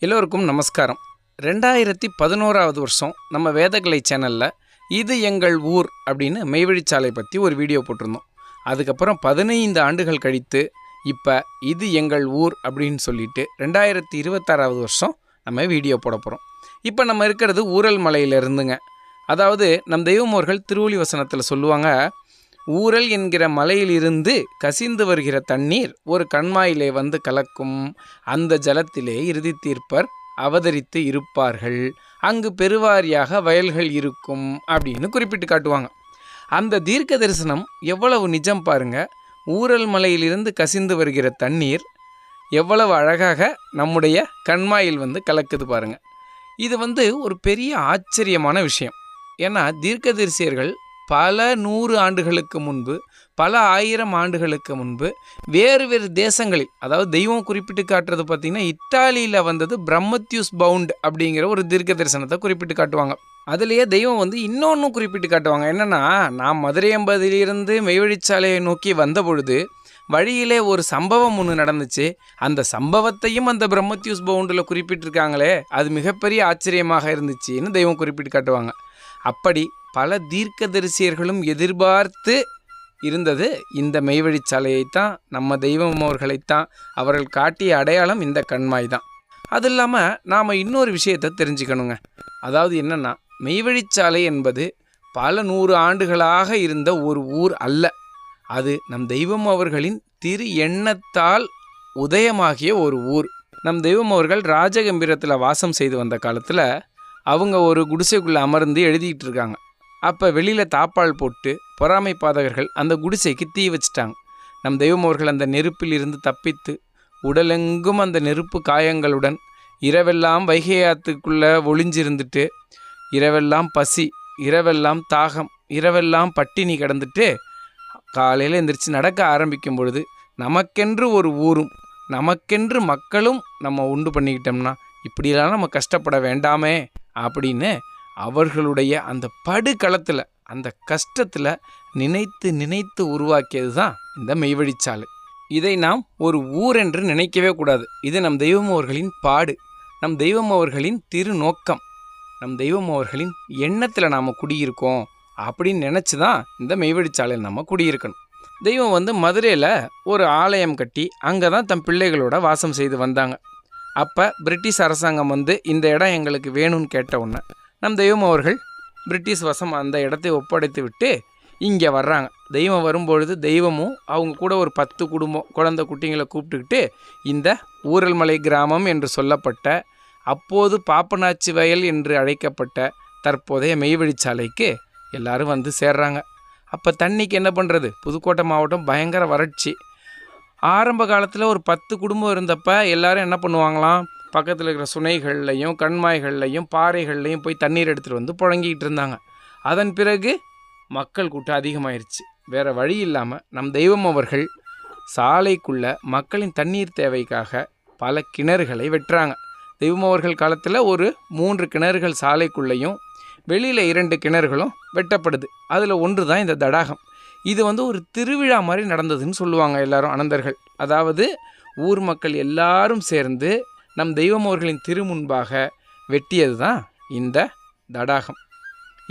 எல்லோருக்கும் நமஸ்காரம். 2011வது வருஷம் நம்ம வேதகலை சேனலில் இது எங்கள் ஊர் அப்படின்னு மெய்வழிச்சாலை பற்றி ஒரு வீடியோ போட்டிருந்தோம். அதுக்கப்புறம் 15 ஆண்டுகள் கழித்து இப்போ இது எங்கள் ஊர் அப்படின்னு சொல்லிட்டு 2026வது வருஷம் நம்ம வீடியோ போட போகிறோம். இப்போ நம்ம இருக்கிறது ஊரல் மலையிலிருந்துங்க. அதாவது நம் தெய்வமோர்கள் திருவொளி வசனத்தில் சொல்லுவாங்க, ஊரல் என்கிற மலையிலிருந்து கசிந்து வருகிற தண்ணீர் ஒரு கண்மாயிலே வந்து கலக்கும், அந்த ஜலத்திலே இறுதி தீர்ப்பர் அவதரித்து இருப்பார்கள், அங்கு பெருவாரியாக வயல்கள் இருக்கும் அப்படின்னு குறிப்பிட்டு காட்டுவாங்க. அந்த தீர்க்க தரிசனம் எவ்வளவு நிஜம் பாருங்க. ஊரல் மலையிலிருந்து கசிந்து வருகிற தண்ணீர் எவ்வளவு அழகாக நம்முடைய கண்மாயில் வந்து கலக்குது பாருங்க. இது ஒரு பெரிய ஆச்சரியமான விஷயம். ஏன்னா தீர்க்கதரிசியர்கள் பல 100 ஆண்டுகளுக்கு முன்பு, பல 1000 ஆண்டுகளுக்கு முன்பு வேறு வேறு தேசங்களில், அதாவது தெய்வம் குறிப்பிட்டு காட்டுறது பார்த்திங்கன்னா இத்தாலியில் வந்தது பிரம்மத்யூஸ் பவுண்ட் அப்படிங்கிற ஒரு தீர்க்க தரிசனத்தை குறிப்பிட்டு காட்டுவாங்க. அதுலேயே தெய்வம் இன்னொன்றும் குறிப்பிட்டு காட்டுவாங்க. என்னென்னா, நான் மதுரை எம்பதிலிருந்து மெய்வழிச்சாலையை நோக்கி வந்த பொழுது வழியிலே ஒரு சம்பவம் ஒன்று நடந்துச்சு, அந்த சம்பவத்தையும் அந்த பிரம்மத்யூஸ் பவுண்டில் குறிப்பிட்டிருக்காங்களே, அது மிகப்பெரிய ஆச்சரியமாக இருந்துச்சுன்னு தெய்வம் குறிப்பிட்டு காட்டுவாங்க. அப்படி பல தீர்க்கதரிசியர்களும் எதிர்பார்த்து இருந்தது இந்த மெய்வழிச்சாலையைத்தான், நம்ம தெய்வம் அவர்களைத்தான். அவர்கள் காட்டிய அடையாளம் இந்த கண்மாய் தான். அது இல்லாமல் நாம் இன்னொரு விஷயத்தை தெரிஞ்சுக்கணுங்க. அதாவது என்னென்னா, மெய்வழிச்சாலை என்பது பல 100 ஆண்டுகளாக இருந்த ஒரு ஊர் அல்ல. அது நம் தெய்வம் அவர்களின் திரு எண்ணத்தால் உதயமாகிய ஒரு ஊர். நம் தெய்வம் அவர்கள் ராஜகம்பீரத்தில் வாசம் செய்து வந்த காலத்தில் அவங்க ஒரு குடிசைக்குள்ளே அமர்ந்து எழுதிக்கிட்டு இருக்காங்க. அப்போ வெளியில் தாப்பால் போட்டு பொறாமை பாதகர்கள் அந்த குடிசைக்கு தீ வச்சிட்டாங்க. நம் தெய்வம் அவர்கள் அந்த நெருப்பில் இருந்து தப்பித்து உடலெங்கும் அந்த நெருப்பு காயங்களுடன் இரவெல்லாம் வைகையாத்துக்குள்ளே ஒளிஞ்சிருந்துட்டு, இரவெல்லாம் பசி, இரவெல்லாம் தாகம், இரவெல்லாம் பட்டினி கிடந்துட்டு காலையில் எந்திரிச்சு நடக்க ஆரம்பிக்கும் பொழுது நமக்கென்று ஒரு ஊரும் நமக்கென்று மக்களும் நம்ம உண்டு பண்ணிக்கிட்டோம்னா இப்படியெல்லாம் நம்ம கஷ்டப்பட வேண்டாமே அப்படின்னு அவர்களுடைய அந்த படுகளத்தில், அந்த கஷ்டத்தில் நினைத்து நினைத்து உருவாக்கியது தான் இந்த மெய்வழிச்சாலை. இதை நாம் ஒரு ஊர் என்று நினைக்கவே கூடாது. இது நம் தெய்வம் அவர்களின் பாடு, நம் தெய்வம் அவர்களின் திருநோக்கம், நம் தெய்வம் அவர்களின் எண்ணத்தில் நாம் குடியிருக்கோம் அப்படின்னு நினச்சி தான் இந்த மெய்வழிச்சாலையில் நம்ம குடியிருக்கணும். தெய்வம் மதுரையில் ஒரு ஆலயம் கட்டி அங்கே தான் தம் பிள்ளைகளோட வாசம் செய்து வந்தாங்க. அப்போ பிரிட்டிஷ் அரசாங்கம் இந்த இடம் எங்களுக்கு வேணும்னு கேட்ட உடனே நம் தெய்வம் அவர்கள் பிரிட்டிஷ் வசம் அந்த இடத்தை ஒப்படைத்து விட்டு இங்கே வர்றாங்க. தெய்வம் வரும்பொழுது தெய்வமும் அவங்க கூட ஒரு 10 குடும்பம் குழந்தை குட்டிங்களை கூப்பிட்டுக்கிட்டு இந்த ஊரல்மலை கிராமம் என்று சொல்லப்பட்ட, அப்போது பாப்பனாச்சி வயல் என்று அழைக்கப்பட்ட தற்போதைய மெய்வழிச்சாலைக்கு எல்லாரும் சேர்றாங்க. அப்போ தண்ணிக்கு என்ன பண்ணுறது? புதுக்கோட்டை மாவட்டம் பயங்கர வறட்சி. ஆரம்ப காலத்தில் ஒரு 10 குடும்பம் இருந்தப்போ எல்லாரும் என்ன பண்ணுவாங்களாம், பக்கத்தில் இருக்கிற சுனைகள்லையும் கண்மாய்கள்லையும் பாறைகள்லையும் போய் தண்ணீர் எடுத்துகிட்டு புழங்கிக்கிட்டு இருந்தாங்க. அதன் பிறகு மக்கள் கூட்டம் அதிகமாயிருச்சு. வேறு வழி இல்லாமல் நம் தெய்வம் அவர்கள் சாலைக்குள்ளே மக்களின் தண்ணீர் தேவைக்காக பல கிணறுகளை வெட்டுறாங்க. தெய்வம் அவர்கள் காலத்தில் ஒரு 3 கிணறுகள் சாலைக்குள்ளேயும் வெளியில் 2 கிணறுகளும் வெட்டப்படுது. அதில் ஒன்று தான் இந்த தடாகம். இது ஒரு திருவிழா மாதிரி நடந்ததுன்னு சொல்லுவாங்க எல்லாரும் அனந்தர்கள். அதாவது ஊர் மக்கள் எல்லாரும் சேர்ந்து நம் தெய்வம் அவர்களின் திருமுன்பாக வெட்டியது தான் இந்த தடாகம்.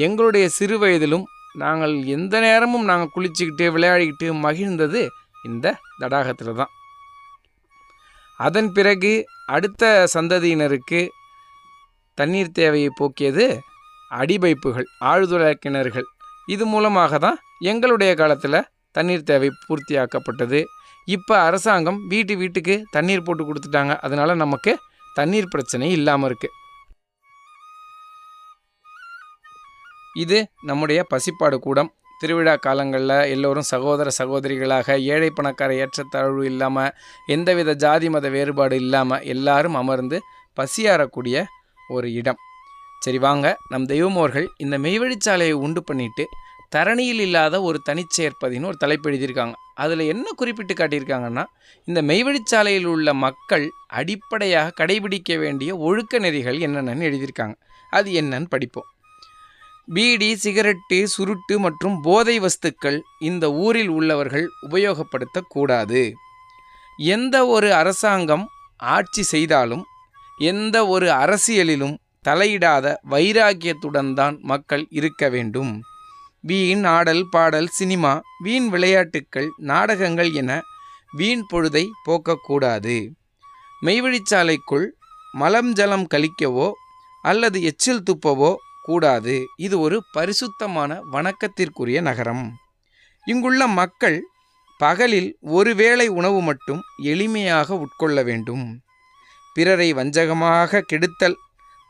எங்களுடைய சிறு வயதிலும் நாங்கள் எந்த நேரமும் நாங்கள் குளிச்சுக்கிட்டு விளையாடிக்கிட்டு மகிழ்ந்தது இந்த தடாகத்தில் தான். அதன் பிறகு அடுத்த சந்ததியினருக்கு தண்ணீர் தேவையை போக்கியது அடிபைப்புகள், ஆழ்துளை கிணறுகள். இது மூலமாக தான் எங்களுடைய காலத்தில் தண்ணீர் தேவை பூர்த்தியாக்கப்பட்டது. இப்போ அரசாங்கம் வீட்டுக்கு தண்ணீர் போட்டு கொடுத்துட்டாங்க. அதனால் நமக்கு தண்ணீர் பிரச்சனை இல்லாமல் இருக்குது. இது நம்முடைய பசிப்பாடு கூடம். திருவிழா காலங்களில் எல்லோரும் சகோதர சகோதரிகளாக, ஏழை பணக்கார ஏற்றத்தாழ்வு இல்லாமல், எந்தவித ஜாதி மத வேறுபாடு இல்லாமல் எல்லாரும் அமர்ந்து பசியாறக்கூடிய ஒரு இடம். சரி வாங்க, நம் தெய்வம் அவர்கள் இந்த மெய்வழிச்சாலையை உண்டு பண்ணிட்டு தரணியில் இல்லாத ஒரு தனிச்சேர்ப்பதின்னு ஒரு தலைப்பு எழுதியிருக்காங்க. அதில் என்ன குறிப்பிட்டு காட்டியிருக்காங்கன்னா, இந்த மெய்வழிச்சாலையில் உள்ள மக்கள் அடிப்படையாக கடைபிடிக்க வேண்டிய ஒழுக்க நெறிகள் என்னென்னு எழுதியிருக்காங்க. அது என்னன்னு படிப்போம். பீடி, சிகரெட்டு, சுருட்டு மற்றும் போதை வஸ்துக்கள் இந்த ஊரில் உள்ளவர்கள் உபயோகப்படுத்தக்கூடாது. எந்த ஒரு அரசாங்கம் ஆட்சி செய்தாலும் எந்த ஒரு அரசியலிலும் தலையிடாத வைராக்கியத்துடன் தான் மக்கள் இருக்க வேண்டும். வீண் ஆடல் பாடல் சினிமா, வீண் விளையாட்டுக்கள், நாடகங்கள் என வீண் பொழுதை போக்கக்கூடாது. மெய்வழிச்சாலைக்குள் மலம் ஜலம் கழிக்கவோ அல்லது எச்சில் துப்பவோ கூடாது. இது ஒரு பரிசுத்தமான வணக்கத்திற்குரிய நகரம். இங்குள்ள மக்கள் பகலில் ஒருவேளை உணவு மட்டும் எளிமையாக உட்கொள்ள வேண்டும். பிறரை வஞ்சகமாக கெடுத்தல்,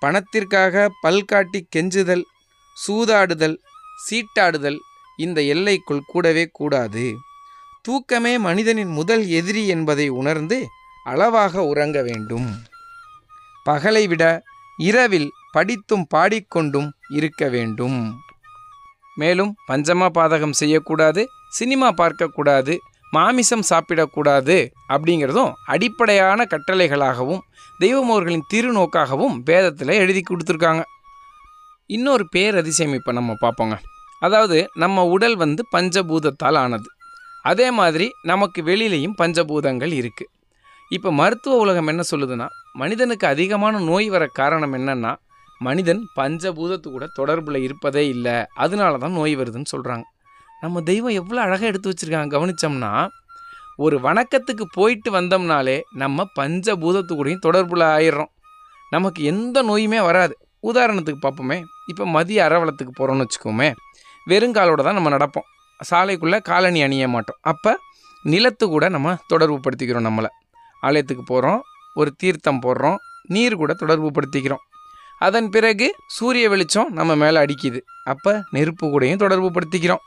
பணத்திற்காக பல்காட்டி கெஞ்சுதல், சூதாடுதல், சீட்டாடுதல் இந்த எல்லைக்குள் கூடவே கூடாது. தூக்கமே மனிதனின் முதல் எதிரி என்பதை உணர்ந்து அளவாக உறங்க வேண்டும். பகலை விட இரவில் படித்தும் பாடிக்கொண்டும் இருக்க வேண்டும். மேலும் பஞ்சமா பாதகம் செய்யக்கூடாது, சினிமா பார்க்கக்கூடாது, மாமிசம் சாப்பிடக்கூடாது அப்படிங்கிறதும் அடிப்படையான கட்டளைகளாகவும் தெய்வம் அவர்களின் திருநோக்காகவும் வேதத்தில் எழுதி கொடுத்துருக்காங்க. இன்னொரு பேரதிசயம் இப்போ நம்ம பார்ப்போங்க. அதாவது நம்ம உடல் பஞ்சபூதத்தால் ஆனது. அதே மாதிரி நமக்கு வெளியிலையும் பஞ்சபூதங்கள் இருக்குது. இப்போ மருத்துவ உலகம் என்ன சொல்லுதுன்னா, மனிதனுக்கு அதிகமான நோய் வர காரணம் என்னென்னா, மனிதன் பஞ்சபூதத்து கூட தொடர்பில் இருப்பதே இல்லை, அதனால தான் நோய் வருதுன்னு சொல்கிறாங்க. நம்ம தெய்வம் எவ்வளோ அழகாக எடுத்து வச்சுருக்காங்க கவனித்தோம்னா, ஒரு வணக்கத்துக்கு போயிட்டு வந்தோம்னாலே நம்ம பஞ்சபூதத்து கூடயும் தொடர்பில் ஆயிடுறோம். நமக்கு எந்த நோயுமே வராது. உதாரணத்துக்கு பார்ப்போமே, இப்போ மதிய அரவலத்துக்கு போகிறோன்னு வச்சுக்கோமே, வெறுங்காலோடு தான் நம்ம நடப்போம். சாலைக்குள்ளே காலணி அணிய மாட்டோம். அப்போ நிலத்து கூட நம்ம தொடர்பு படுத்திக்கிறோம். நம்மளை ஆலயத்துக்கு போகிறோம், ஒரு தீர்த்தம் போடுறோம், நீர் கூட தொடர்பு படுத்திக்கிறோம். அதன் பிறகு சூரிய வெளிச்சம் நம்ம மேலே அடிக்குது. அப்போ நெருப்பு கூடயும் தொடர்பு படுத்திக்கிறோம்.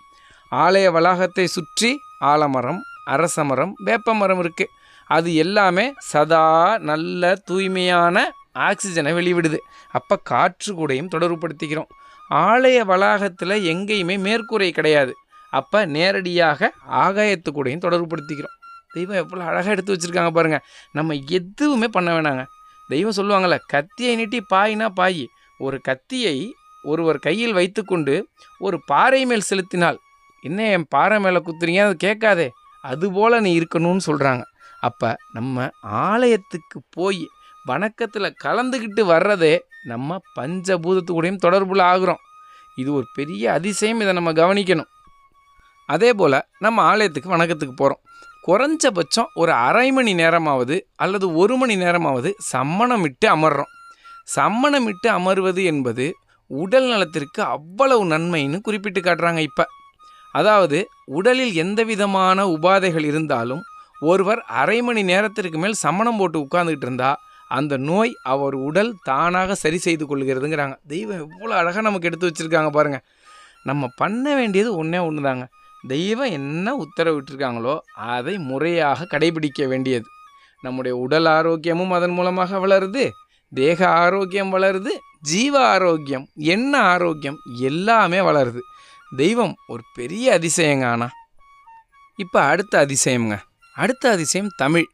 ஆலய வளாகத்தை சுற்றி ஆலமரம், அரசமரம், வேப்பமரம் இருக்குது. அது எல்லாமே சதா நல்ல தூய்மையான ஆக்சிஜனை வெளிவிடுது. அப்போ காற்று கூடயும் தொடர்பு படுத்திக்கிறோம். ஆலய வளாகத்தில் எங்கேயுமே மேற்கூரை கிடையாது. அப்போ நேரடியாக ஆகாயத்து கூடயும் தொடர்பு படுத்திக்கிறோம். தெய்வம் எவ்வளோ அழகாக எடுத்து வச்சுருக்காங்க பாருங்கள். நம்ம எதுவுமே பண்ண வேணாங்க. தெய்வம் சொல்லுவாங்கள்ல, கத்தியை நீட்டி பாயினா பாய். ஒரு கத்தியை ஒருவர் கையில் வைத்துக்கொண்டு ஒரு பாறை மேல் செலுத்தினால், என்ன என் பாறை மேலே குத்துறீங்க, அது கேட்காதே, அதுபோல் நீ இருக்கணும்னு சொல்கிறாங்க. அப்போ நம்ம ஆலயத்துக்கு போய் வணக்கத்தில் கலந்துக்கிட்டு வர்றதே நம்ம பஞ்சபூதத்து கூடயும் தொடர்புல ஆகிறோம். இது ஒரு பெரிய அதிசயம். இதை நம்ம கவனிக்கணும். அதே போல் நம்ம ஆலயத்துக்கு வணக்கத்துக்கு போகிறோம். குறைஞ்சபட்சம் ஒரு அரை மணி நேரமாவது அல்லது 1 மணி நேரமாவது சம்மணமிட்டு அமர்றோம். சம்மணமிட்டு அமர்வது என்பது உடல் நலத்திற்கு அவ்வளவு நன்மைன்னு குறிப்பிட்டு காட்டுறாங்க. இப்போ அதாவது உடலில் எந்த விதமான உபாதைகள் இருந்தாலும் ஒருவர் அரை மணி நேரத்திற்கு மேல் சம்மணம் போட்டு உட்கார்ந்துக்கிட்டு இருந்தால் அந்த நோய் அவர் உடல் தானாக சரி செய்து கொள்கிறதுங்கிறாங்க. தெய்வம் எவ்வளோ அழகாக நமக்கு எடுத்து வச்சுருக்காங்க பாருங்கள். நம்ம பண்ண வேண்டியது ஒன்று தாங்க. தெய்வம் என்ன உத்தரவிட்டிருக்காங்களோ அதை முறையாக கடைபிடிக்க வேண்டியது. நம்முடைய உடல் ஆரோக்கியமும் அதன் மூலமாக வளருது, தேக ஆரோக்கியம் வளருது, ஜீவ ஆரோக்கியம், எண்ண ஆரோக்கியம் எல்லாமே வளருது. தெய்வம் ஒரு பெரிய அதிசயங்க. ஆனால் இப்போ அடுத்த அதிசயம் தமிழ்.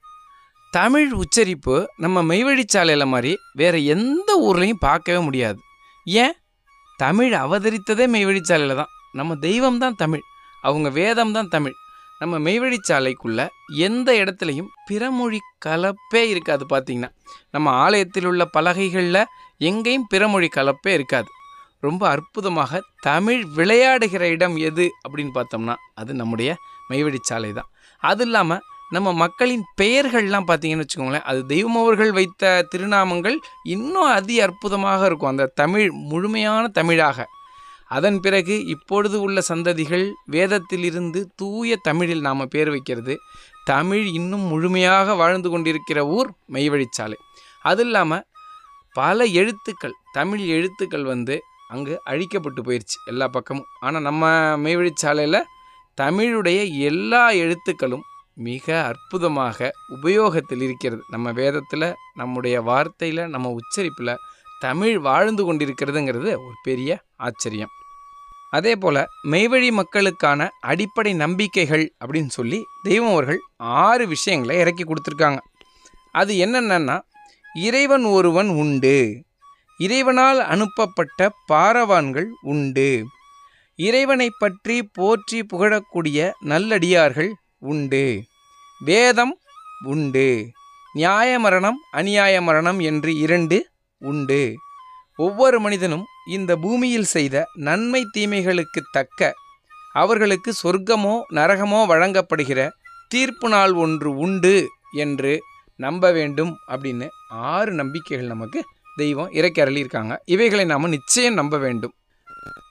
தமிழ் உச்சரிப்பு நம்ம மெய்வழிச்சாலையில் மாதிரி வேறு எந்த ஊர்லேயும் பார்க்கவே முடியாது. ஏன்? தமிழ் அவதரித்ததே மெய்வழிச்சாலையில் தான். நம்ம தெய்வம் தான் தமிழ், அவங்க வேதம் தான் தமிழ். நம்ம மெய்வழிச்சாலைக்குள்ளே எந்த இடத்துலையும் பிறமொழி கலப்பே இருக்காது. பார்த்திங்கன்னா நம்ம ஆலயத்தில் உள்ள பலகைகளில் எங்கேயும் பிறமொழி கலப்பே இருக்காது. ரொம்ப அற்புதமாக தமிழ் விளையாடுகிற இடம் எது அப்படின்னு பார்த்தோம்னா அது நம்முடைய மெய்வழிச்சாலை தான். அது இல்லாமல் நம்ம மக்களின் பெயர்கள்லாம் பார்த்திங்கன்னு வச்சுக்கோங்களேன், அது தெய்வம் அவர்கள் வைத்த திருநாமங்கள் இன்னும் அதி அற்புதமாக இருக்கும், அந்த தமிழ் முழுமையான தமிழாக. அதன் பிறகு இப்பொழுது உள்ள சந்ததிகள் வேதத்திலிருந்து தூய தமிழில் நாம் பேர் வைக்கிறது. தமிழ் இன்னும் முழுமையாக வாழ்ந்து கொண்டிருக்கிற ஊர் மெய்வழிச்சாலை. அது இல்லாமல் பல எழுத்துக்கள், தமிழ் எழுத்துக்கள் அங்கு அழிக்கப்பட்டு போயிடுச்சு எல்லா பக்கமும். ஆனால் நம்ம மெய்வழிச்சாலையில் தமிழுடைய எல்லா எழுத்துக்களும் மிக அற்புதமாக உபயோகத்தில் இருக்கிறது. நம்ம வேதத்தில், நம்முடைய வார்த்தையில், நம்ம உச்சரிப்பில் தமிழ் வாழ்ந்து கொண்டிருக்கிறதுங்கிறது ஒரு பெரிய ஆச்சரியம். அதே போல் மெய்வழி மக்களுக்கான அடிப்படை நம்பிக்கைகள் அப்படின்னு சொல்லி தெய்வம் அவர்கள் 6 விஷயங்களை இறக்கி கொடுத்துருக்காங்க. அது என்னென்னா, இறைவன் ஒருவன் உண்டு, இறைவனால் அனுப்பப்பட்ட பாரவான்கள் உண்டு, இறைவனை பற்றி போற்றி புகழக்கூடிய நல்லடியார்கள் உண்டு, வேதம் உண்டு, நியாய மரணம் அநியாய மரணம் என்று 2 உண்டு. ஒவ்வொரு மனிதனும் இந்த பூமியில் செய்த நன்மை தீமைகளுக்கு தக்க அவர்களுக்கு சொர்க்கமோ நரகமோ வழங்கப்படுகிற தீர்ப்பு நாள் ஒன்று உண்டு என்று நம்ப வேண்டும் அப்படின்னு 6 நம்பிக்கைகள் நமக்கு தெய்வம் இறக்கி அருளியிருக்காங்க. இவைகளை நாம் நிச்சயம் நம்ப வேண்டும்.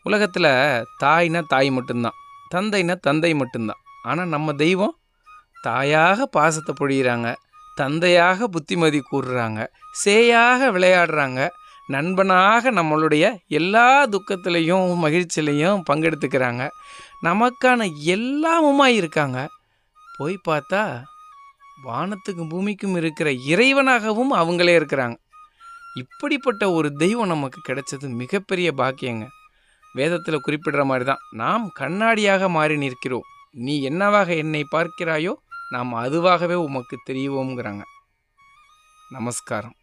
உலகத்தில் தாய்னா தாய் மட்டும்தான், தந்தைனா தந்தை மட்டும்தான். ஆனால் நம்ம தெய்வம் தாயாக பாசத்தை பொழிகிறாங்க, தந்தையாக புத்திமதி கூறுறாங்க, சேயாக விளையாடுறாங்க, நண்பனாக நம்மளுடைய எல்லா துக்கத்திலையும் மகிழ்ச்சியிலையும் பங்கெடுத்துக்கிறாங்க, நமக்கான எல்லாமுமாய் இருக்காங்க. போய் பார்த்தா வானத்துக்கும் பூமிக்கும் இருக்கிற இறைவனாகவும் அவங்களே இருக்கிறாங்க. இப்படிப்பட்ட ஒரு தெய்வம் நமக்கு கிடைச்சது மிகப்பெரிய பாக்கியங்க. வேதத்தில் குறிப்பிடுற மாதிரி தான், நாம் கண்ணாடியாக மாறி நிற்கிறோம், நீ என்னவாக என்னை பார்க்கிறாயோ நாம் அதுவாகவே உமக்கு தெரிவோங்கிறாங்க. நமஸ்காரம்.